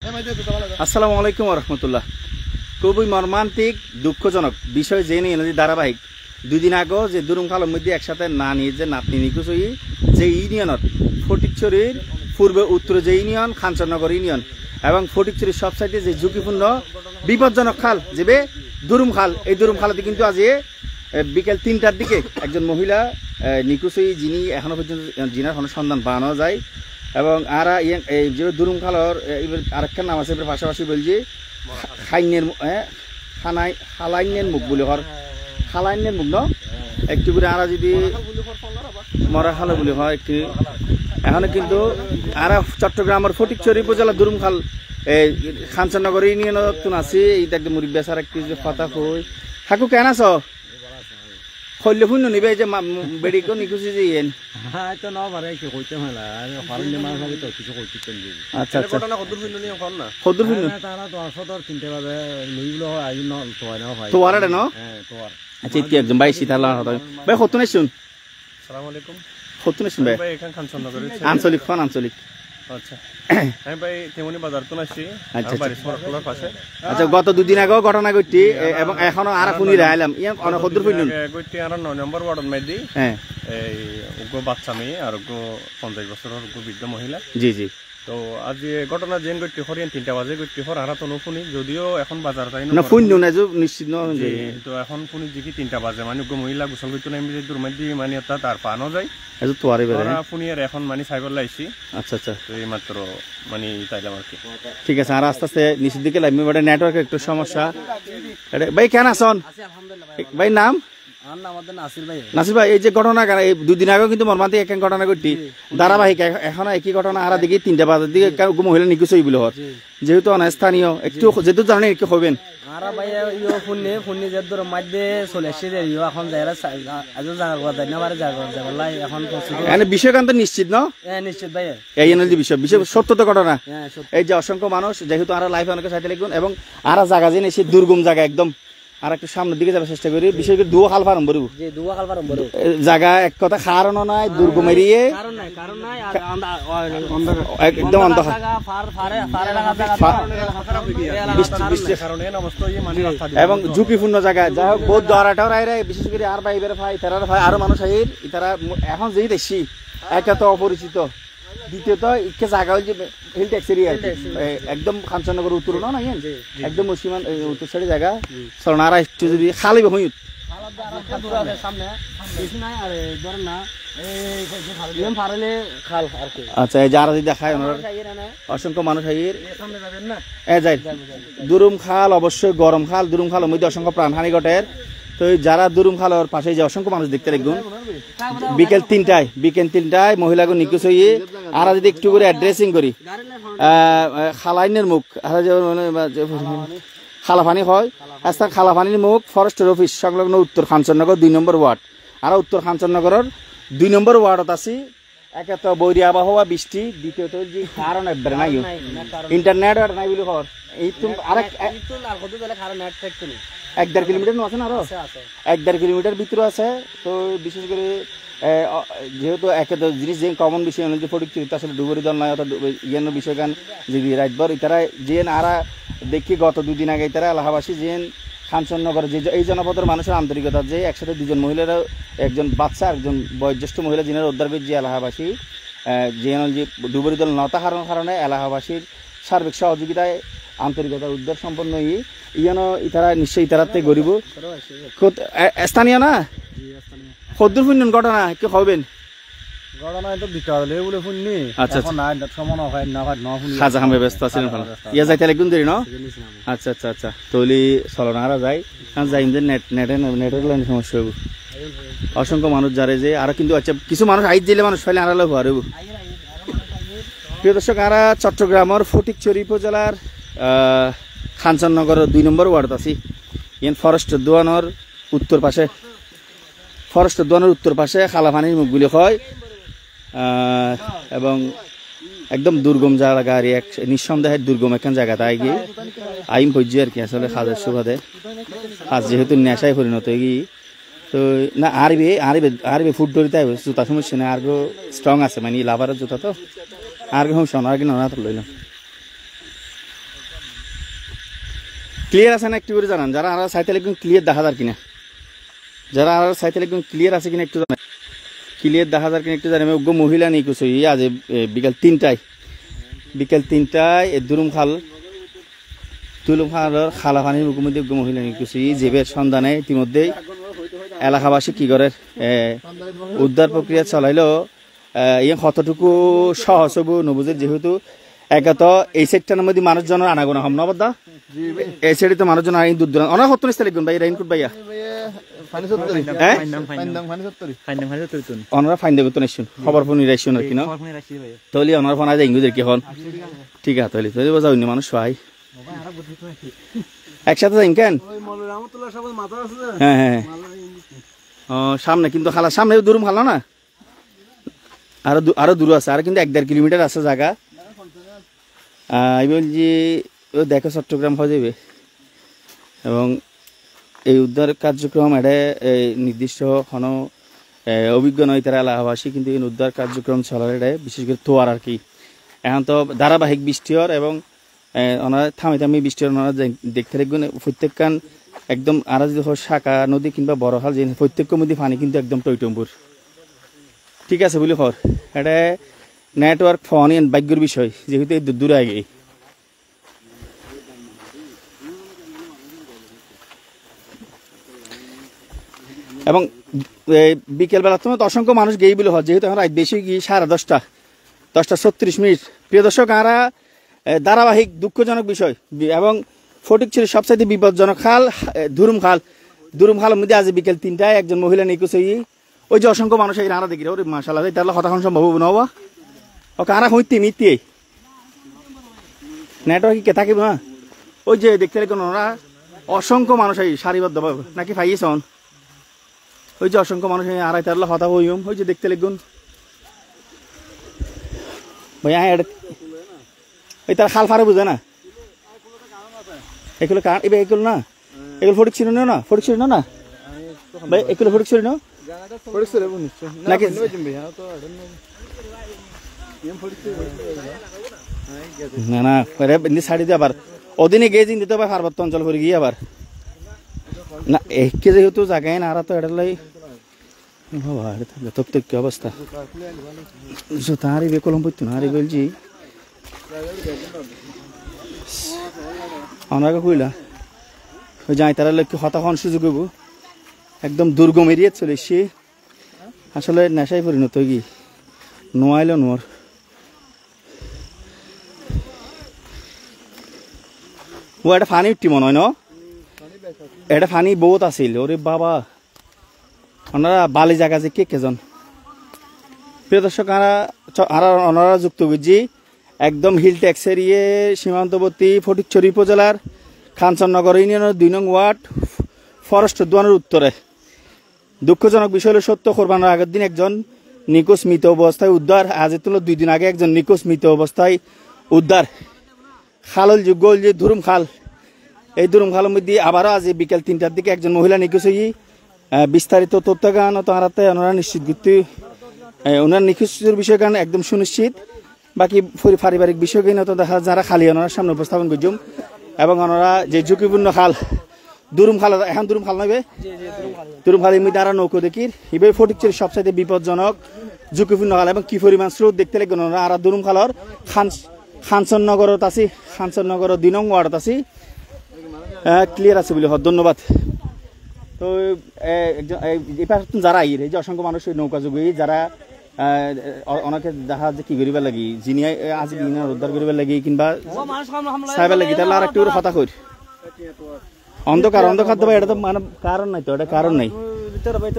আসসালামু আলাইকুম রহমতুল্লাহ। খুবই মর্মান্তিক দুঃখজনক বিষয় জেনে এনে ধারাবাহিক 2 দিন আগে যে দুরুম খালের মধ্যে একসাথে না নিয়ে যে নাতনি নিখোঁজ হই যে ইউনিয়নত ফটিকছড়ির পূর্বে উত্তর যে ইউনিয়ন খানচরনগর ইউনিয়ন এবং ফটিকছড়ির সব সাইডে যে ঝুঁকিপূর্ণ বিপজ্জনক খাল যে দুরুম খাল, এই দুরুম খালতে কিন্তু আজ বিকেল 3টার দিকে একজন মহিলা নিখোঁজ হই যিনি এখনো পর্যন্ত যিনার কোনো সন্ধান পাওয়া যায়। এবং আর এই যে দুরুম খালর আরেকটা নাম আছে পাশাপাশি বলছি খাইনের খালাইনের মুখ বলে হর খালাইনের মুখ ন একটু করে আর যদি মরা খালো বলে হয় একটু এখানে কিন্তু আর চট্টগ্রামের ফটিকছড়ি উপজেলা দুরুম খাল এই খানচরনগর ইউনিয়ন আছে এইটা একদম মুড়ি বেচার একটু কথা কই থাকু কেন আছ খৈল্য শূন্য নিবে যে বেড়িকে নিখুঁজি যে ইয়েন আচ্ছা আচ্ছা সদুর শূন্য তোয়ারে ন আচ্ছা ইতি একদম ভাই সীতালা ভাই সতুনে শুন সতুনে শুন ভাই আঞ্চলিক খন আঞ্চলিক আচ্ছা ভাই তেমনি বাজার তো আসছি আচ্ছা গত 2 দিন আগেও ঘটনা ঘটটি এবং এখনো আর কোনি রাইলাম ইয়ান অনেক সদুর ফিলুন ঘটটি আর 9 নম্বর ওয়ার্ডত মাইদি হ্যাঁ এই উগো বাচ্চা মেয়ে আর উগো 50 বছরের উগো বৃদ্ধ মহিলা জি জি। তো আজ ঘটনা জেন ঘটটি হরিয়ান 3টা বাজে ঘটটি হর আর তো নুফুনি যদিও এখন বাজার তাই না ফুন না যে নিশ্চিত ন যে তো এখন ফুনি জিকি 3টা বাজে মানে উগো মহিলা গোসল করতে নামি যে দূর মধ্যে মানে তার পানো যায় এজু তোয়ারে বেরে ফুনি আর এখন মানে সাইবার লাইছি আচ্ছা আচ্ছা তো এই মাত্র মানে তাইলাম আর কি ঠিক আছে আর আস্তে আস্তে নিচের দিকে লাইমি বড় নেটওয়ার্ক একটু সমস্যা ভাই কেন আছেন ভাই নাম নাসির ভাই এই যে ঘটনা এই 2 দিন আগেও কিন্তু মর্মান্তিক এক ঘটনা ঘটটি ধারাবাহিক এখন একই ঘটনা আর দিকে 3টা বাজার দিকে মহিলা নিখোঁজ হই বলে হর যেহেতু অনাস্থানীয় একটু যেহেতু জানেন একটু হবেন আর ভাই ইও ফুন্নি যে দূর মধ্যে চলে এসে ইও এখন যাইরা আজ জায়গা কথা না পারে জায়গা যাবলাই এখন মানে বিষয়কান্ত নিশ্চিত ন হ্যাঁ নিশ্চিত ভাই এই এনার্জি বিষয় সত্যতা ঘটনা এই যে অসংখ্য মানুষ যেহেতু আর লাইফে অনেক সাইতে লিখুন এবং আর জায়গা জেনে এসে দুর্গম জায়গা একদম আর একটু সামনের দিকে যাওয়ার চেষ্টা করি বিশেষ করে দুয়া খাল ফার্ম বড় জি দুয়া খাল ফার্ম বড় জায়গা এক কথা কারণ নাই দুর্গম এরিয়ে কারণ নাই আর একদম অন্ধকার এবং ঝুঁকিপূর্ণ জায়গা যাই হোক বহুত দরাটাও রায় বিশেষ করে আর বাইবের ভাই তারা ভাই আরো মানুষ আইর তারা এখন যেই দেখছি একে তো অপরিচিত দ্বিতীয়ত ইকে জায়গা হল যে হিল ট্যাক্স এরিয়া একদম খানচরনগর উত্তর না একদম সীমান উত্তর সাইডে জায়গা সরনারা একটু যদি খালিবে হই আচ্ছা এই যারা যদি দেখায় ওনারা অসংখ্য মানুষ আইর যাই দুরুম খাল অবশ্যই গরম খাল দুরুম খালের মধ্যে অসংখ্য প্রাণহানি ঘটে। তো যারা দুরুম খালের পাশে যে অসংখ্য মানুষ দেখতে দেখুন বিকেল 3টায় মহিলাকে নিখোঁজ হয়ে আর যদি একটু করে অ্যাড্রেসিং করি খালাইনের মুখ খালাফানি হয় আস্তা খালাফানির মুখ ফরেস্টের অফিস সংলগ্ন উত্তর খানচরনগর 2 নম্বর ওয়ার্ড আর উত্তর খানচরনগরের 2 নম্বর ওয়ার্ডত আছি একে তো বৈরী আবহাওয়া বৃষ্টি দ্বিতীয়ত যে কারণ একবারে নাই ইন্টারনেট আর নাই বলে খবর এই তুমি আরেক 1.5 কিলোমিটার আছে না আরো 1.5 কিলোমিটার ভিতরে আছে। তো বিশেষ করে যেহেতু একে তো জিনিস যে কমন বিষয় যে ফটিকছড়ি আসলে ডুবুরি দল নয় অর্থাৎ ইয়ান বিষয় গান যে রাতভর ইতারা যেন আর দেখি গত 2 দিন আগে ইতারা এলাহাবাসী যেন খানচরনগর যে এই জনপদের মানুষের আন্তরিকতা যে একসাথে 2জন মহিলারা একজন বাচ্চা একজন বয়োজ্যেষ্ঠ মহিলা যিনারা উদ্ধার করছে এলাহাবাসী যেন যে ডুবুরি দল নতা কারণে এলাহাবাসীর সার্বিক সহযোগিতায় আন্তরিকতার উদ্ধার সম্পন্ন হয়ে ইয়ান ইতারা নিশ্চয়ই ইতারাতে গরিব স্থানীয় না সদুর ফুন্যন ঘটনা কি হবেন ঘটনা তো বিকালে বলে ফুন্নি আচ্ছা না সমান হয় না হয় না ফুন্নি খাজা খামে ব্যস্ত আছেন ভালো ইয়া যাইতে লাগুন দেরি না আচ্ছা আচ্ছা আচ্ছা তলি চলনারা যায় কারণ যাই নেটের লাইন সমস্যা হবে অসংখ্য মানুষ যারে যে আর কিন্তু আচ্ছা কিছু মানুষ আইত দিলে মানুষ ফাইলে আড়ালে হওয়ার প্রিয় দর্শক আর চট্টগ্রামের ফটিকছড়ি উপজেলার খানচরনগর 2 নম্বর ওয়ার্ড আছি ইয়ান ফরেস্টের দোয়ানোর উত্তর পাশে খালাফানির মুখগুলি হয় এবং একদম দুর্গম জায়গা আর এক নিঃসন্দেহে দুর্গম একখান জায়গা তাই গিয়ে আইম পর্যায়ে আর কি আসলে খাজের সুবাদে আজ যেহেতু নেশায় পরিণত হয়ে গিয়ে তো না আরবি ফুট ধরিতে জুতা সমস্যা না আরগো স্ট্রং আছে মানে লাভারের জুতা তো আরগো সমস্যা না আর কি না লইলাম ক্লিয়ার আছে না একটু করে জানান, যারা আর সাইতেল একদম ক্লিয়ার দেখা যার কিনা, যারা আর সাইতেল একদম ক্লিয়ার আছে কিনা একটু জানান, ক্লিয়ার দেখা যার কিনা একটু জানেন। ওগ্য মহিলা নেই কিছু আজ বিকাল 3টায় দুরুম খালের খালা পানির মুখোমুখি ওগ্য মহিলা নেই কিছু জেবের সন্ধানে ইতিমধ্যেই এলাকাবাসী কি করে উদ্ধার প্রক্রিয়া চালাইলেও ইয়ে কতটুকু সহজ হব নবুজের, যেহেতু একাত এই সেক্টরের মধ্যে মানুষজনের আনাগোনা হম না বদা এই সাইডে তো মানুষজন আইন দূর দূরান্ত অনেক হতো নিস্তা লিখুন ভাই রেইনকোট ভাইয়া ওনারা ফাইন দেবে তো নিশুন খবর ফোন রাইশুন আর কি না তাহলে ওনার ফোন আছে ইংরেজি কি হন ঠিক আছে তাহলে তাহলে বোঝা অন্য মানুষ সহায় একসাথে যাইন কেন হ্যাঁ হ্যাঁ ও সামনে কিন্তু খালা সামনে দূর খালা না আরো দূর আছে আর কিন্তু 1-1.5 কিলোমিটার আছে জায়গা। আমি বলছি দেখো চট্টগ্রাম হয়ে যাবে এবং এই উদ্ধার কার্যক্রম এটা নির্দিষ্ট কোনো অভিজ্ঞ নয় তারা এলাকাবাসী, কিন্তু এই উদ্ধার কার্যক্রম চলার এটা বিশেষ করে তোয়ার আর কি এখন তো ধারাবাহিক বৃষ্টি হওয়ার এবং ওনারা থামি বৃষ্টি হওয়ার ওনারা দেখতে থাকবেন প্রত্যেকখান একদম আর যদি শাখা নদী কিংবা বড় হাল যে প্রত্যেকের মধ্যে পানি কিন্তু একদম টইটম্বুর ঠিক আছে বলি খর এটা নেটওয়ার্ক ফোন ভাগ্যের বিষয় যেহেতু এই দূরে আগে এবং বিকেলবেলা তোমার অসংখ্য মানুষ গেই বলে হয় যেহেতু এখন রাত বেশি গিয়ে 10:30 প্রিয় দর্শক আমরা ধারাবাহিক দুঃখজনক বিষয় এবং ফটিকছড়ির সবচাইতে বিপজ্জনক খাল দুরুম খালের মধ্যে আজ বিকেল 3টায় একজন মহিলা নিখোঁজ হয়ে ওই যে অসংখ্য মানুষ এই রানা দেখি ওরে মাশাআল্লাহ তাহলে হতাশন সম্ভব হবো না বাবা ও কারা হইতে মিথ্যে নেটওয়ার্ক কে থাকিব না ওই যে দেখতে লাগেন ওরা অসংখ্য মানুষ এই সারিবদ্ধভাবে নাকি পাইয়েছন ওই যে অসংখ্য মানুষ আড়াই তারলা হতা হইম ওই যে দেখতে লাগুন ভাই ওই তার খাল ফারে বুঝে না এগুলো কার এবার এগুলো না এগুলো ফটিক ছিল না ভাই এগুলো ফটিক ছিল না নাকি না না শাড়ি দিয়ে আবার ওদিনে গিয়ে দিন দিতে হবে পার্বত্য অঞ্চল করে গিয়ে আবার না একে যেহেতু জায়গায় না আর তো এটালাই তপ্তক্য অবস্থা তারই বেকলম পড়তো না আরে বলছি আমরা কইলা ওই যাই তারা লোককে হতাহন সুযোগ হইব একদম দুর্গম এরিয়া চলে এসছি আসলে নেশায় পরিণত কি নোয়াইল নোয়ার ও এটা ফানি উঠি মনে হয় ন এটা ফানি বহুত আছিল ওরে বাবা ওনারা বালি জায়গা যে কে কেজন প্রিয় দর্শক ওনারা যুক্ত করছি একদম হিল ট্যাক্স এরিয়ে সীমান্তবর্তী ফটিকছড়ি উপজেলার খানচননগর ইউনিয়নের 2 নং ওয়ার্ড ফরেস্ট দোয়ানের উত্তরে দুঃখজনক বিষয় হল সত্য কোরবানোর আগের দিন একজন নিখোঁজ মৃত অবস্থায় উদ্ধার আজের তুলো 2 দিন আগে একজন নিখোঁজ মৃত অবস্থায় উদ্ধার খালল গোল যে দুরুম খাল এই দুরুম খালের মধ্যে আবারও আজ বিকেল 3টার দিকে একজন মহিলা নিখোঁজ হয়ে বিস্তারিত তথ্য গান তাঁরাতে ওনারা নিশ্চিত করতে ওনার নিখোঁজের বিষয় গান একদম সুনিশ্চিত বাকি পারিবারিক বিষয় গান তো দেখা যারা খালি ওনার সামনে উপস্থাপন করছুম এবং ওনারা যে ঝুঁকিপূর্ণ খাল দুরুম খাল এখন দুরুম খাল নেবে দুরুম খালের মধ্যে আরা নৌকো দেখির এবার ফটিকছড়ির সবচাইতে বিপজ্জনক ঝুঁকিপূর্ণ খাল এবং কি পরিমাণ স্রোত দেখতে লাগবেন ওনারা আর দুরুম খালর খানচননগরত আছি খানচননগর 2 নং ওয়ার্ডত আছি ক্লিয়ার আছে বলে ধন্যবাদ। তো যারা এই যে অসংখ্য মানুষ নৌকা যোগী যারা অনেকে দেখা যে কি করিবার লাগি যিনি আজ উদ্ধার করিবার লাগি কিংবা চাইবার লাগি তাহলে আর একটু কথা কই অন্ধকার তো ভাই এটা তো মানে কারণ নাই তো এটা কারণ নাই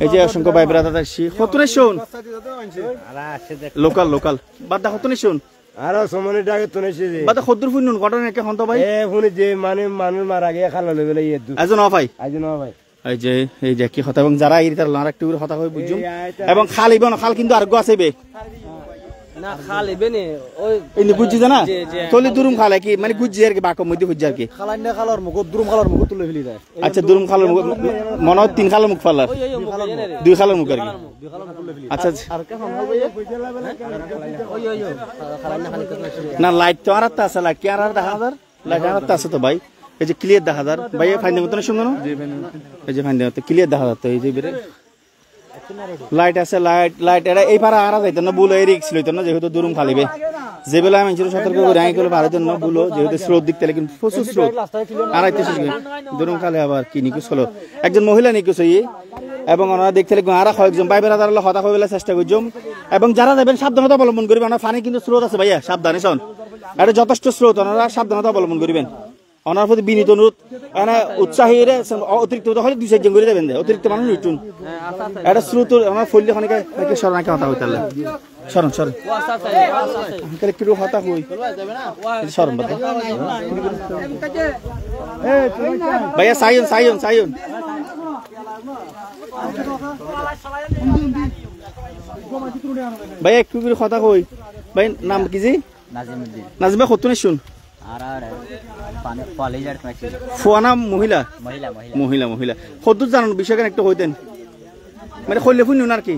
এই যে অসংখ্য ভাই ব্রাদার আসছি কতনে শুন লোকাল বাদা কতনে শুন আর সমনে ডাকে তো নেছি বাদা খদ্দুর ফুনুন ঘটনা কে হন্ত ভাই ফুনে যে মানে মানুষ মারা গিয়ে খালা লইবে এই আজন ভাই এই যে কি কথা এবং যারা এই তার লার একটু কথা কই বুঝুম এবং খাল ইবন খাল কিন্তু আর গো আছেবে না খাল ইবেনে ওই ইনি বুঝছি জানা তলি দুরুম খাল কি মানে গুজি আর কি বাকম মধ্যে বুঝি আর কি খালান না খালার মুখ দুরুম খালার মুখ তুলে ফেলি যায় আচ্ছা দুরুম খালার মুখ মনে 3 খালার মুখ ফালার 2 খালার মুখ আর কি আচ্ছা আর কে ফোন হল ভাই ওই খালান না খালি না লাইট তো আর আছে লাইট কি আর দেখা দর লাইট আর আছে তো ভাই এই যে ক্লিয়ার দেখা যার ভাই ফাইন মতন শুনো না এই যে ফাইন মতো ক্লিয়ার দেখা যাচ্ছে এই যে বেরে লাইট আছে লাইট এটা এই পারা আরা যাইতো না বুলো এই রিক্স লইতো না যেহেতু দুরুম খালিবে যে বেলা আমি সতর্ক করে আই করে পারে না বুলো যেহেতু স্রোত দিক তাহলে কিন্তু প্রচুর স্রোত আড়াইতে দুরুম খালে আবার কি নিকুস হলো একজন মহিলা নিকুস হই এবং ওনারা দেখতে আরা কয়েকজন ভাই বেড়া দাঁড়ালে হতা হয়ে চেষ্টা করছুম এবং যারা যাবেন সাবধানতা অবলম্বন করবেন ওনার পানি কিন্তু স্রোত আছে ভাইয়া সাবধানে শোন এটা যথেষ্ট স্রোত ওনারা সাবধানতা অবলম্বন করবেন ওনার প্রতি বিনীত অনুরোধ উৎসাহী অতিরিক্ত হলে 2-4 জন করে দেবেন অতিরিক্ত মানুষ উঠুন এটা স্রোত ওনার ফললে অনেকে সরনাকে হতা হইতে সরন সরন একটু হতা হই সরন ভাইয়া সাইন ভাইয়া একটু কথা কই ভাই নাম কি জি নাজিম ভাই কত শুন ফোয়ানা মহিলা কত জানান বিষয় একটু হইতেন মানে কইলে শুনুন আর কি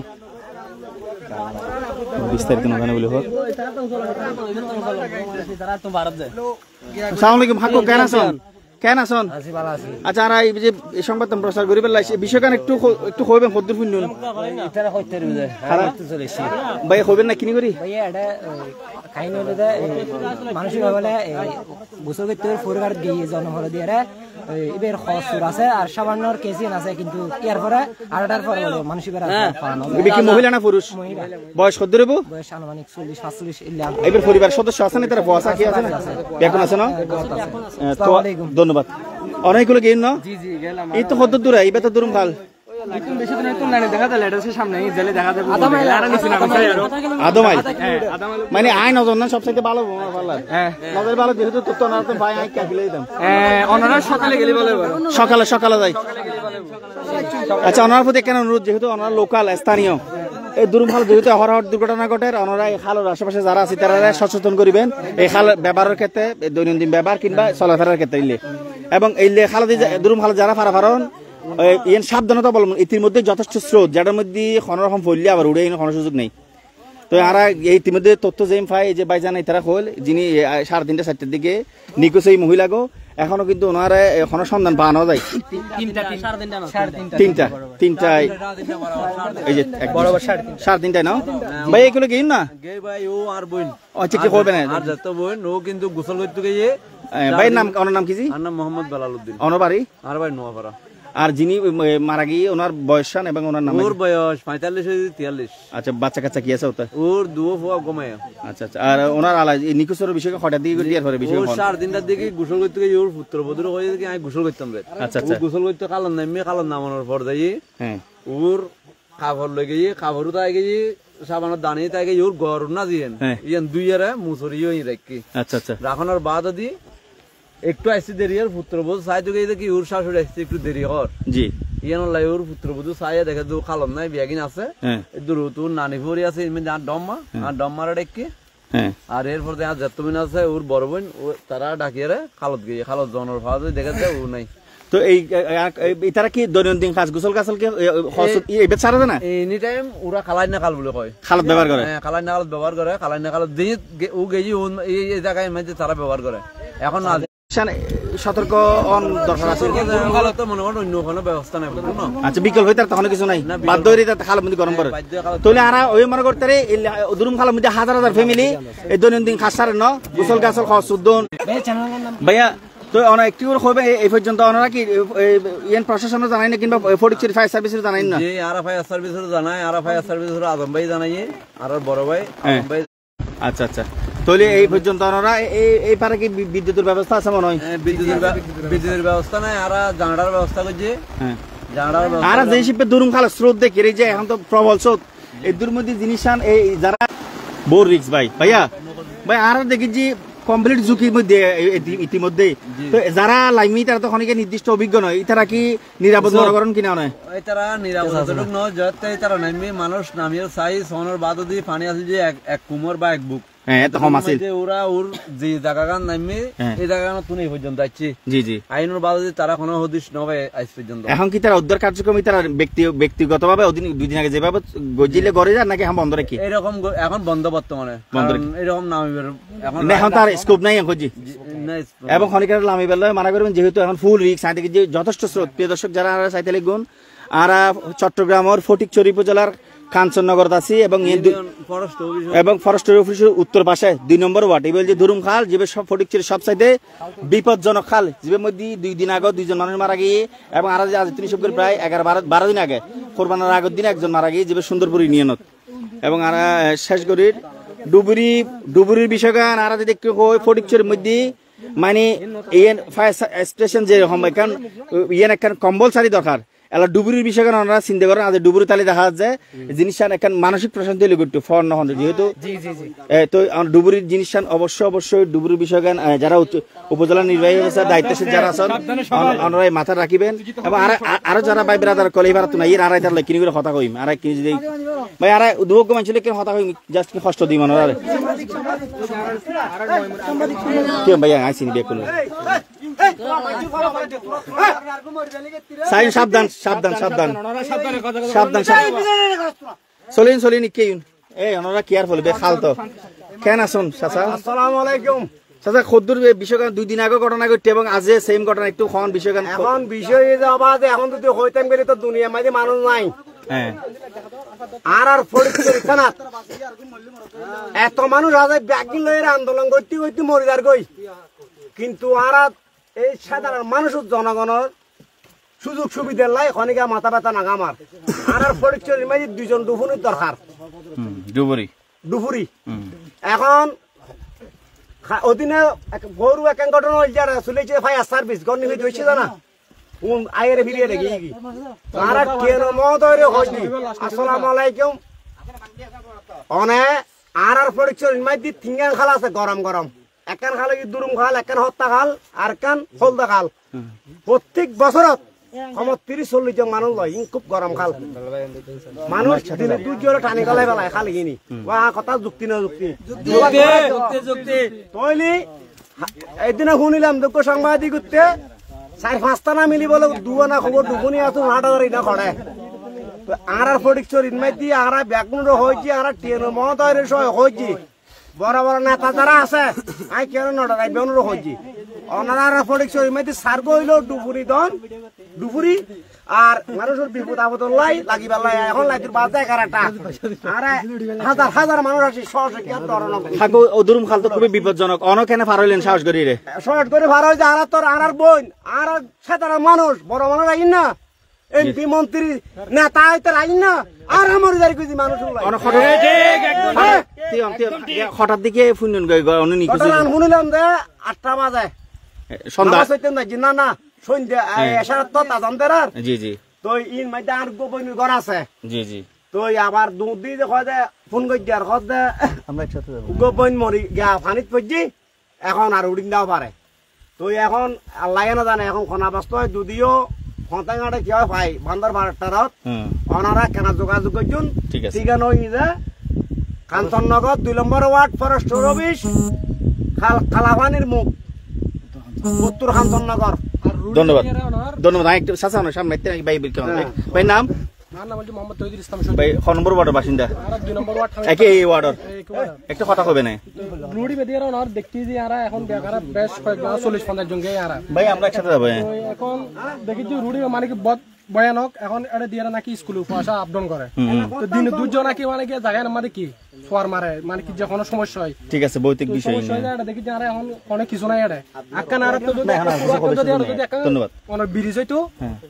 বিস্তারিত না জানে বলে হোক আসসালামু আলাইকুম হাকু কেন আছেন আচ্ছা আর এই যে এই সংবাদ প্রচার করি পেলাই বিষয়খান একটু কইবেন কত শুনুন ভাই কইবেন না কিনি করি কাহিনী হলো যে মানুষের বলে গোসল করতে পরিবার গিয়ে জনহর দিয়ে এবার খসুর আছে আর সামান্যর কেসিন আছে কিন্তু এর পরে আরটার পরে মানুষের কি মহিলা না পুরুষ বয়স কত দেব বয়স আনুমানিক 40-45 এবার পরিবার সদস্য আছে না তারা বসা কি আছে না এখন আছে না তো ধন্যবাদ অনেকগুলো গেম না জি গেলাম এই তো কত দূর এই বেতা দূরম ভাল একটু বেশি দিন একটু লাইনে দেখা যায় লেটার সামনে জেলে দেখা যায় আদা মাইল মানে আইন নজর না সবচেয়ে ভালো হ্যাঁ নজর ভালো যেহেতু তো না তো ভাই আই কাকিলে দিতাম ওনারা সকালে গেলে বলে সকালে যাই আচ্ছা ওনার প্রতি কেন অনুরোধ যেহেতু ওনারা লোকাল স্থানীয় এই দুরুম খাল যেহেতু হরহর দুর্ঘটনা ঘটে ওনারা এই খালের আশেপাশে যারা আছে তারা সচেতন করিবেন এই খাল ব্যবহারের ক্ষেত্রে দৈনন্দিন ব্যবহার কিংবা চলাফেরার ক্ষেত্রে এবং এই খাল দুরুম খাল যারা ফারাফারন ইয়েন সাবধানতা বলবেন ইতিমধ্যে যথেষ্ট স্রোত যার মধ্যে কোনো রকম ফললে আবার উড়ে কোনো সুযোগ নেই তো আর ইতিমধ্যে তথ্য যেম পাই যে বাইজান তারা হল যিনি 3:30-4টার দিকে নিখোঁজ এই মহিলা গো এখনো কিন্তু ওনারা এখনো সন্ধান পাওয়া যায় তিনটায় এই যে 3:30 না ভাই এগুলো গেইন না ভাই ও আর বোন আচ্ছা কি হবে না আর যত বোন ও কিন্তু গোসল করতে গিয়ে ভাই ওনার নাম কি জি আর নাম মোহাম্মদ বেলালউদ্দিন অনবাড়ি আর ভাই নোয়াপাড়া আর যিনি মারা গিয়ে ওনার বয়সান এবং ওনার নাম ওর বয়স 45-43 আচ্ছা বাচ্চা কাচ্চা কি আছে ওটা ওর দুও ফুয়া গমায়া আচ্ছা আর ওনার আলা নিখোঁজের বিষয়ে হঠাৎ দিকে ডিয়ার পরে বিষয় 4 দিনটার দিকে গোসল করতে গিয়ে ওর পুত্রবধূর কইছে কি আমি গোসল করতাম রে আচ্ছা গোসল করতে কালার নামানোর পর যাই হ্যাঁ ওর খাবার লই গিয়ে খাবারও তাই গিয়ে সাবানের দানি তাই গিয়ে ওর ঘর না দিয়েন ইয়ান দুইয়ারে মুসরি হই রাখি আচ্ছা রাখানোর বাদ দি একটু আসছে দেরি আর পুত্রবধূ চাই তো কি ওর শাশুড়ি আসছে একটু দেরি কর জি ইয়ান লাই ওর পুত্রবধূ চাইয়া দেখে দু খালম নাই বিয়াগিন আছে দূর তোর নানি ভরি আছে আর ডম্মারা ডেকে আর এরপর দেখা যতমিন আছে ওর বড় বোন তারা ডাকিয়ে খালত গিয়ে খালত জনের ভাড়া দেখে যায় ও নাই তো এই তারা কি দৈনন্দিন কাজ গোসল কাছল কি এবার ছাড়া না এনি টাইম ওরা খালাই না খাল বলে কয় খালত ব্যবহার করে খালাই না খালত ব্যবহার করে খালাই না খালত দিয়ে ও গেজি এই জায়গায় মধ্যে তারা ব্যবহার করে এখন সতর্ক দরকার আছে তো মনে করেন অন্য কোনো ব্যবস্থা নাই আচ্ছা বিকল্প হইতে তখন কিছু নাই বাধ্য হয়ে খালের মধ্যে গরম করে তাহলে আর ওই মনে করতে দুরুম খালের মধ্যে হাজার ফ্যামিলি এই দৈনন্দিন খাস সারেন ন গোসল গাছল খাওয়া সুদ্দন ভাইয়া তো একটু করে হবে এই পর্যন্ত ওনারা কি ইয়েন প্রশাসনও জানাই না কিংবা ফটিকছড়ি ফায়ার সার্ভিসের জানাই না যে আর ফায়ার সার্ভিসের জানাই আর ফায়ার সার্ভিসের আজম ভাই জানাই আর বড় ভাই আজম ভাই আচ্ছা তাহলে এই পর্যন্ত ওনারা এই পারে কি বিদ্যুতের ব্যবস্থা আছে মনে হয় বিদ্যুতের ব্যবস্থা নাই আর জানার ব্যবস্থা করছে আর যে শিপে দুরুম খালে স্রোত দেখে যে এখন তো প্রবল স্রোত এই দুর মধ্যে জিনিস এই যারা বোর রিক্স ভাইয়া আর দেখি যে কমপ্লিট ঝুঁকির মধ্যে ইতিমধ্যে যারা লাইমি তারা তো অনেকে নির্দিষ্ট অভিজ্ঞ নয় তারা কি নিরাপদ মনে করেন কিনা নয় তারা নিরাপদ নয় যাতে তারা নামি মানুষ নামিয়ে চাই সনের বাদ দিয়ে পানি আসলে যে এক কুমোর বা এক বুক হ্যাঁ এত কম আছিল ওরা ওর যে জায়গাগান নামে এই জায়গাগান তুমি এই পর্যন্ত আসছে জি জি আইনের বাদে তারা কোনো হদিশ নবে আজ পর্যন্ত এখন কি তারা উদ্ধার কার্যক্রম তারা ব্যক্তিগতভাবে দুই দিন আগে যেভাবে গজিলে গড়ে যায় নাকি এখন বন্ধ রাখি এরকম এখন বন্ধ বর্তমানে এরকম নামিবার এখন তার স্কোপ নাই এখন জি এবং খনিকার লামি বেলায় মানা করবেন যেহেতু এখন ফুল রিক্স আইতে যে যথেষ্ট স্রোত প্রিয় দর্শক যারা চাইতে লিখুন আর চট্টগ্রামের ফটিকছড়ি উপজেলার কাঞ্চননগর আছি এবং ফরেস্ট অফিসের উত্তর পাশে 2 নম্বর ওয়ার্ড এই যে দুরুম খাল যে সব ফটিকছড়ি সব সাইডে বিপজ্জনক খাল যে মধ্যে 2 দিন আগে 2 জন মানুষ মারা গিয়ে এবং আর আজ 30 করে প্রায় 11-12 দিন আগে কোরবানের আগের দিন একজন মারা গিয়ে যে সুন্দরপুর ইউনিয়নত এবং আর শেষ করির ডুবুরির বিষয়গান আর যদি একটু ফটিকছড়ির মধ্যে মানে ইয়েন ফায়ার স্টেশন যে রকম এখান ইয়েন একখান কম্বলসারি দরকার এলা ডুবুরির বিষয়গান ওনারা চিন্তা করেন আজ ডুবুরি তালি দেখা যাচ্ছে জিনিসটা একখান মানসিক প্রশান্তি হলে করতো ফর নহন যেহেতু তো ডুবুরির জিনিসটা অবশ্যই ডুবুরির বিষয়গান যারা উপজেলা নির্বাহী অফিসার দায়িত্বশীল যারা আছেন ওনারা মাথা রাখিবেন এবং আরো যারা ভাই ব্রাদার কলেই ভারত নাই এর আড়াই তার কিনি করে কথা কইম আর কিনি যদি ভাই আর দুর্গ মানুষ কেন কথা কইম জাস্ট কি কষ্ট দিই মনোরা কি ভাই আইসিনি দেখুন সাবধান চলিন কে এই ওনারা কেয়ারফুল বে খাল তো কেন আসুন চাচা আসসালামু আলাইকুম চাচা খদ্দুর বিষয়গান 2 দিন আগে ঘটনা ঘটে এবং আজ সেম ঘটনা একটু খন বিষয়গান এখন বিষয় যাবা যে এখন যদি হইতাম গেলে তো দুনিয়ার মাঝে মানুষ নাই হ্যাঁ আর ফরিদপুর থানা এত মানুষ আছে ব্যাগিং লয়ের আন্দোলন করতে মরিদার গই কিন্তু আর এই সাধারণ মানুষ জনগণের সুযোগ সুবিধা লাই খনিকা মাথা ব্যথা নাগা আমার আর ফরিদপুরের মাঝে 2 জন ডুফুরির দরকার ডুফুরি এখন অধীনে গরু এক ঘটনা যারা চলেছে ফায়ার সার্ভিস গণি হয়ে হয়েছে জানা আয়ের ফিরিয়ে রেখে কি আর কেন মহোদয় হইনি আসসালামু আলাইকুম অনে আর ফরিদপুরের মাঝে 3 খাল আছে গরম একখান খাল কি দুরুম খাল একখান হত্যা খাল আর একখান হলদা খাল প্রত্যেক বছরত 30-40 জন মানুষ লয় খুব গরম খাল মানুষ দিনে 2 জোরে টানি গলাই বেলায় খালি কিনি কথা যুক্তি না যুক্তি তৈলি এদিনে শুনিলাম দুঃখ সাংবাদিক করতে 4-5টা না মিলি বলে দুয়ানা খবর দুগুনি আছো হাটাদারি না খড়ে আর ফটিকছড়ির মাঝে আর ব্যাগুনর হয়েছি আর টেন মহোদয়ের সহ হয়েছি বড় নেতা যারা আছে আই কেন নটাই বেনুর হয়েছি অনারা ফটিকছড়ির মাঝে সার গইল ডুফুরি আর মানুষের বিপদ আপদ লাই লাগি বেলা এখন লাইতির বাজে 11টা আর হাজার মানুষ আছে সহজে কি থাকো ওদুরুম খাল তো খুবই বিপজ্জনক অন কেন ফার হইলেন সাহস করি রে সাহস করে ফার হইছে আর তোর আর বোন আর সাধারণ মানুষ বড় মানুষ আইন না এমপি মন্ত্রী নেতা হইতে আইন না আর আমার যাই কইছি মানুষ হঠাৎ দিকে ফুনন অন্য নিকুজ শুনিলাম যে 8টা বাজে সন্ধ্যা হইতে না না সন্ধ্যা এসার তো তাজন্দের আর জি তো ইন মাইতে আর গোপনীয় ঘর আছে জি তো আবার দুধ দিয়ে কয় যে ফোন কই দিয়ার কয় যে আমরা একসাথে যাব গোপন মরি গা পানিত পড়ছি এখন আর উড়িন দাও পারে তো এখন আল্লাহ না জানে এখন খনা বস্ত হয় দুদিও ফতাঙ্গাটা কি হয় ভাই বান্দর বারটারত ওনারা কেন যোগাযোগ করছুন ঠিকানা ওই যে কাঞ্চননগর 2 নম্বর ওয়ার্ড ফরেস্ট অফিস খালাপানির মুখ উত্তর কাঞ্চননগর ধন্যবাদ একটু চাচা সামনে ভাই নাম ভাই ক নম্বর ওয়ার্ডের বাসিন্দা একই ওয়ার্ডের একটা কথা কবে না রুড়ি বেদিয়ার ওনার দেখতে যে আরা এখন বেকারা বেশ কয়েক 40-50 জন গে আরা ভাই আমরা একসাথে যাব এখন দেখি যে রুড়ি মানে কি বহুত ভয়ানক এখন এটা দিয়ে নাকি স্কুলে পয়সা আপডাউন করে তো দিনে 2 জন নাকি মানে কি জায়গা মানে কি ফোয়ার মারে মানে কি যখন সমস্যা হয় ঠিক আছে ভৌতিক বিষয় এটা দেখি যে আরা এখন অনেক কিছু নাই এটা আকান আর তো যদি ধন্যবাদ ওনার ব্রিজ হইতো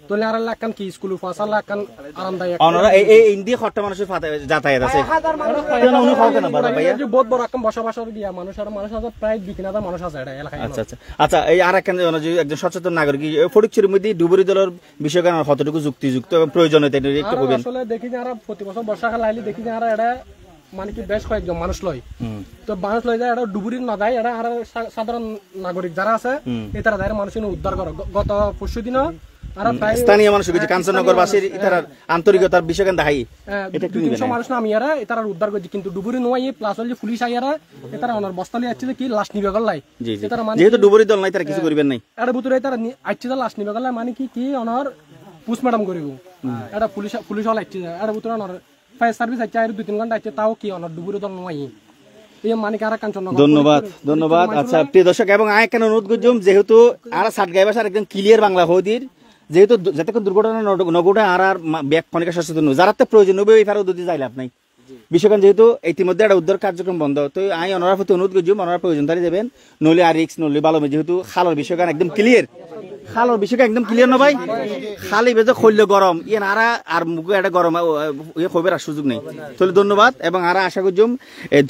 তাহলে আর লাকান কি স্কুলে পয়সা লাকান আরামদায়ক ওনারা এই ইন্দি খট্টা মানুষের যাতায়াত আছে কেন উনি খাও কেন বড় ভাইয়া বহুত বড় রকম বসবাসের দিয়া মানুষ আছে প্রায় 2-3,000 মানুষ আছে এটা এলাকায় আচ্ছা এই আর একজন সচেতন নাগরিক ফটিকছড়ির মধ্যে ডুবুরি দলের বিষয় কেন কতটুকু যুক্তিযুক্ত এবং প্রয়োজনীয়তা একটু বলবেন আসলে দেখি যে আর প্রতি বছর বর্ষাকাল আইলে দেখি যে আর এটা মানে কি বেশ কয়েকজন মানুষ লয় তো মানুষ লয় যায় এটা ডুবুরি না যায় এটা আর সাধারণ নাগরিক যারা আছে এই তারা যায় মানুষ উদ্ধার করে গত পরশু দিনও স্থানীয় মানুষ কিছু কাঞ্চননগরবাসীর ইতার আন্তরিকতার বিষয়খান দেখাই এটা 300 মানুষ না আমি আর এটার উদ্ধার করছি কিন্তু ডুবুরি নয় প্লাস হল যে পুলিশ আইয়ারা এটার অনার বস্তালি আছে যে কি লাশ নিবে গলাই এটার মানে যেহেতু ডুবুরি দল নাই তারা কিছু করিবেন নাই এর ভিতরে এটার আইছে লাশ নিবে গলাই মানে কি কি অনার পোস্টমর্টম করিব এটা পুলিশ হল আইছে এর ভিতরে অনার ফায়ার সার্ভিস আইছে আর 2-3 ঘন্টা আইছে তাও কি অনার ডুবুরি দল নয় ধন্যবাদ আচ্ছা প্রিয় দর্শক এবং কেন অনুরোধ করছিলাম যেহেতু আর সাত গাই ভাষার একদম ক্লিয়ার বাংলা হদির যেহেতু যাতে দুর্ঘটনা নঘটে আর ব্যাগ খনিকা সচেতন যারা প্রয়োজন হবে এই ফারও যদি যাই লাভ নাই বিষয়খান যেহেতু ইতিমধ্যে একটা উদ্ধার কার্যক্রম বন্ধ তো আমি অনার প্রতি অনুরোধ করছি অনার প্রয়োজন তাই যাবেন নইলে আর রিক্স নইলে ভালো যেহেতু খালর বিষয়খান একদম ক্লিয়ার খালর বিষয়টা একদম ক্লিয়ার না ভাই খালি বেজে খৈল্য গরম ইয়ে আর মুখে একটা গরম ইয়ে খবের আর সুযোগ নেই তাহলে ধন্যবাদ এবং আর আশা করছিলাম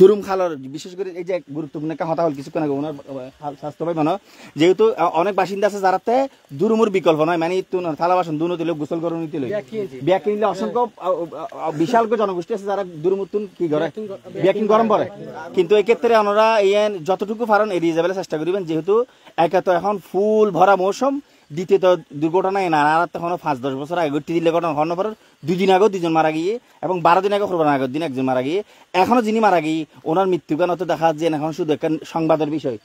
ধুরুম খালর বিশেষ করে এই যে গুরুত্বপূর্ণ একটা কথা হল কিছুক্ষণ আগে ওনার স্বাস্থ্য ভাই মানে যেহেতু অনেক বাসিন্দা আছে যারাতে দুরুমুর বিকল্প নয় মানে থালা বাসন দুনো দিলে গোসল গরম নিতে ব্যাগ কিনলে অসংখ্য বিশাল জনগোষ্ঠী আছে যারা দুরুমুতুন কি করে ব্যাকিং গরম পড়ে কিন্তু এক্ষেত্রে ওনারা যতটুকু পারেন এড়িয়ে যাবে চেষ্টা করবেন যেহেতু একে তো এখন ফুল ভরা মৌসুম দ্বিতীয়ত দুর্ঘটনা না আর তখন 5-10 বছর আগে ঘটতে দিলে ঘটনা হওয়ার পর 2 দিন আগেও 2 জন মারা গিয়ে এবং 12 দিন আগে করবার আগের দিন একজন মারা গিয়ে এখনো যিনি মারা গিয়ে ওনার মৃত্যু কেন তো দেখা যাচ্ছে এখন শুধু একটা সংবাদের বিষয়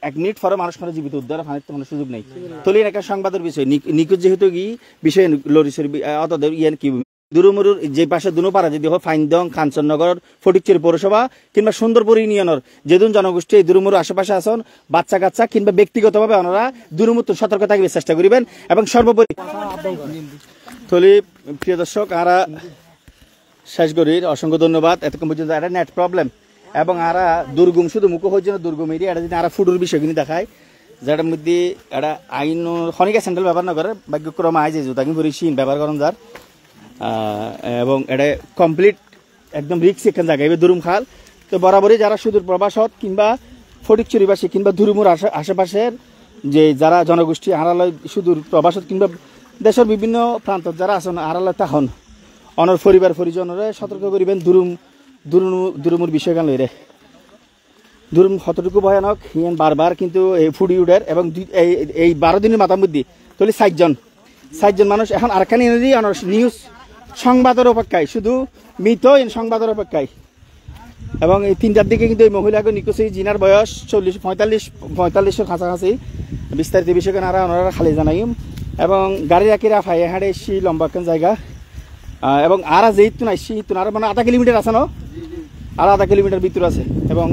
এক মিনিট পরে মানুষ জীবিত উদ্ধার ফানির সুযোগ নেই তাহলে একটা সংবাদের বিষয় নিখোঁজ যেহেতু কি বিষয় লরিসের অত ইয়ান কি দুরুমুরুর যে পাশে দুনো পাড়া যদি হয় ফাইনদং কাঞ্চননগর ফটিকছড়ি পৌরসভা কিংবা সুন্দরপুর ইউনিয়নের যেদিন জনগোষ্ঠী এই দুরুমুর আশেপাশে আসন বাচ্চা কাচ্চা কিংবা ব্যক্তিগতভাবে ওনারা দুরুমুর সতর্ক থাকবে চেষ্টা করিবেন এবং সর্বোপরি থলি প্রিয় দর্শক আরা শেষ করির অসংখ্য ধন্যবাদ এতক্ষণ পর্যন্ত একটা নেট প্রবলেম এবং আরা দুর্গম শুধু মুখ হচ্ছে না দুর্গম এরিয়া এটা যদি আরা ফুডুর বিষয় কিন্তু দেখায় যেটার মধ্যে একটা আইন খনিকা সেন্ট্রাল ব্যবহার না করে ভাগ্যক্রমে আয় যে জুতা কিন্তু সিন ব্যবহার করেন যার এবং এটা কমপ্লিট একদম রিক্স এখানে জায়গা এবার দুরুম খাল তো বরাবরই যারা সুদূর প্রবাসত কিংবা ফটিকছড়িবাসী কিংবা দুরুমুর আশেপাশের যে যারা জনগোষ্ঠী আড়ালয় সুদূর প্রবাসত কিংবা দেশের বিভিন্ন প্রান্ত যারা আছেন আড়ালয় তখন অনর পরিবার পরিজনরে সতর্ক করিবেন দুরুমুর বিষয়গান লইরে দুরুম কতটুকু ভয়ানক হিয়েন বারবার কিন্তু এই ফুডি উডের এবং এই 12 দিনের মাথার মধ্যে তাহলে 60 জন মানুষ এখন আরখানি নিউজ সংবাদের অপেক্ষায় শুধু মৃত সংবাদের অপেক্ষায় এবং এই 3টার দিকে কিন্তু এই মহিলাকে নিখোঁজ জিনার বয়স 45-45 কাছাকাছি বিস্তারিত বিষয়কে ওনারা খালি জানাই এবং গাড়ি রাখি রাফাই হাড়ে এসি লম্বা একটা জায়গা এবং আর যেহেতু আইসি আর মানে 0.5 কিলোমিটার আছে না আর 0.5 কিলোমিটার ভিতর আছে এবং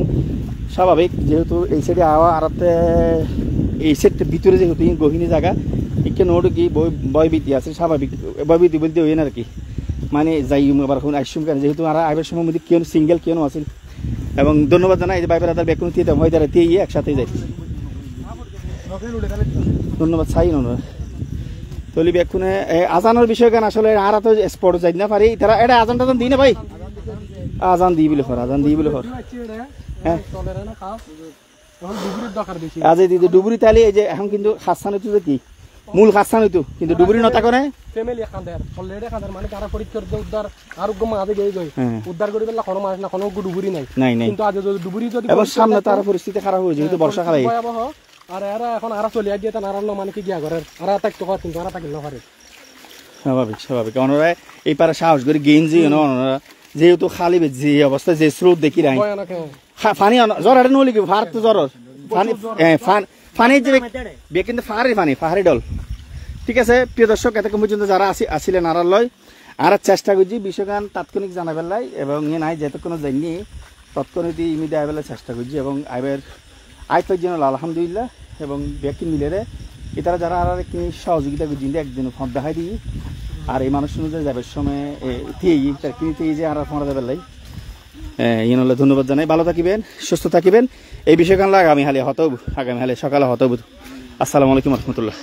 স্বাভাবিক যেহেতু এই সাইডে আওয়া আরাতে এই সাইডের ভিতরে যেহেতু গহিনী জায়গা এখানে নোট কি বয়বীতি আছে স্বাভাবিক বয়বীতি বলতে হই না আর কি মানে যাই আবার এখন আইসুম কেন যেহেতু আর আইবার সময় মধ্যে কেউ সিঙ্গেল কেউ আছিল এবং ধন্যবাদ জানাই যে বাইবের আদার ব্যাকুন দিয়ে হয় তারা দিয়ে একসাথে যাই ধন্যবাদ চাই না তলি ব্যাকুনে আজানোর বিষয় কেন আসলে আর তো স্পট যাই না পারি তারা এটা আজান টাজান দিই না ভাই আজান দিই বলে হ্যাঁ আজ এই ডুবুরি তাহলে এই যে এখন কিন্তু খাসান হইতো কি মূল খাসান হইতো কিন্তু ডুবুরি নতা করে ফ্যামিলি খান্দার অলরেডি খান্দার মানে কারা পরীক্ষার উদ্ধার আরোগ্য মাঝে গই উদ্ধার করে দিলা কোনো মানুষ না কোনো ডুবুরি নাই কিন্তু আজ যদি ডুবুরি যদি এবং সামনে তার পরিস্থিতি খারাপ হয়ে যেহেতু বর্ষাকাল আর এরা এখন আর চলে দিয়ে তার আরলো মানে কি গিয়া করে আর থাকতো কিন্তু আর থাকিল না পারে স্বাভাবিক ওনারা এই পারে সাহস করে গেঞ্জি ওনারা যেহেতু খালি যে অবস্থা যে স্রোত দেখি রাই ফানি জ্বর এটা নলি কি ফার তো জ্বর ফানি যে কিন্তু ফাহারি ডল ঠিক আছে প্রিয় দর্শক এতক্ষণ পর্যন্ত যারা আসিলেন আড়ালয় আর চেষ্টা করছি বিষয়গান তাৎক্ষণিক জানাবেন লাই এবং ইয়ে নাই যেতক্ষণ যাইনি তৎক্ষণিক ইমিডিয়া আইবেলার চেষ্টা করছি এবং আইবের আইফের জন্য আলহামদুলিল্লাহ এবং ব্যক্তি মিলে এটারা যারা আর কি সহযোগিতা করছি একদিন ফোন দেখাই দিই আর এই মানুষ অনুযায়ী যাবে সময় তার কিনিতে যে আর ফোনা যাবে লাই ইয়ে হলে ধন্যবাদ জানাই ভালো থাকিবেন সুস্থ থাকিবেন এই বিষয়গান আগামী হালে সকালে হতব আসসালামু আলাইকুম রহমতুল্লাহ।